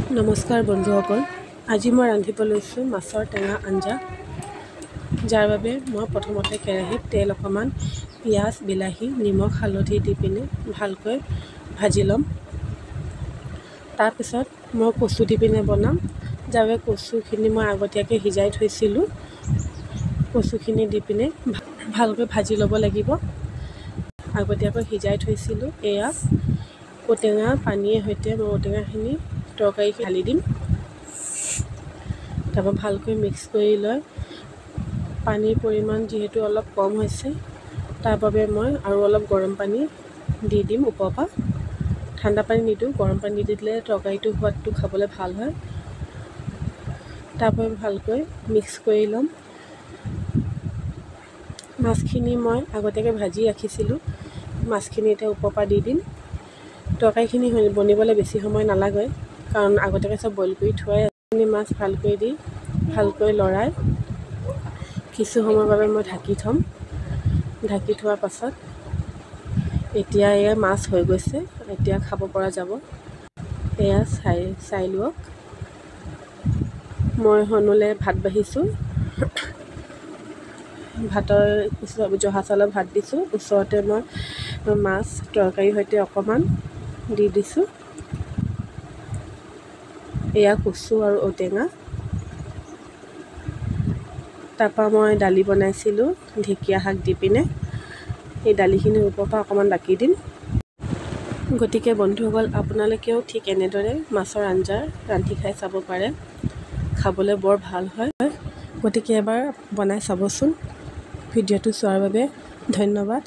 নমস্কাৰ বন্ধুসকল, আজি মই ৰান্ধিব লৈছোঁ মাছৰ টেঙা আঞ্জা। যাৰ বাবে মই প্ৰথমতে কেৰাহীত তেল অকণমান, পিঁয়াজ, বিলাহী, নিমখ, হালধি দি পিনে ভালকৈ ভাজি ল'ম। তাৰপিছত মই কচু দি পিনে বনাম। যাৰ বাবে কচুখিনি মই আগতীয়াকৈ সিজাই থৈছিলোঁ। কচুখিনি দি পিনে ভালকৈ ভাজি ল'ব লাগিব। আগতীয়াকৈ সিজাই থৈছিলোঁ। এয়া ঔটেঙা পানীৰ সৈতে মই ঔটেঙাখিনি তৰকাৰীখিনি ঢালি দিম। তাৰপৰা ভালকৈ মিক্স কৰি লৈ পানীৰ পৰিমাণ যিহেতু অলপ কম হৈছে, তাৰ বাবে মই আৰু অলপ গৰম পানী দি দিম ওপৰৰ পৰা। ঠাণ্ডা পানী নিদিওঁ, গৰম পানী দি দিলে তৰকাৰীটোৰ সোৱাদটো খাবলৈ ভাল হয়। তাৰপৰা ভালকৈ মিক্স কৰি ল'ম। মাছখিনি মই আগতীয়াকৈ ভাজি ৰাখিছিলোঁ। মাছখিনি এতিয়া ওপৰৰ পৰা দি দিম। তৰকাৰীখিনি বনিবলৈ বেছি সময় নালাগে, কাৰণ আগতীয়াকৈ চব বইল কৰি থোৱাই আছে। মাছ ভালকৈ দি ভালকৈ লৰাই কিছু সময়ৰ বাবে মই ঢাকি থ'ম। ঢাকি থোৱাৰ পাছত এতিয়া এয়া মাছ হৈ গৈছে। এতিয়া খাব পৰা যাব। এয়া চাই লওক। মই হনুলে ভাত বাঢ়িছোঁ। ভাতৰ জহা চাউলৰ ভাত দিছোঁ। ওচৰতে মই মাছ তৰকাৰীৰ সৈতে অকণমান দি দিছোঁ। এয়া কচু আৰু ঔটেঙা। তাৰপৰা মই দালি বনাইছিলোঁ ঢেকীয়া শাক দি পিনে। সেই দালিখিনিৰ ওপৰৰ পৰা অকণমান বাকি দিম। গতিকে বন্ধুসকল, আপোনালোকেও ঠিক এনেদৰে মাছৰ আঞ্জা ৰান্ধি খাই চাব পাৰে। খাবলৈ বৰ ভাল হয়। গতিকে এবাৰ বনাই চাবচোন। ভিডিঅ'টো চোৱাৰ বাবে ধন্যবাদ।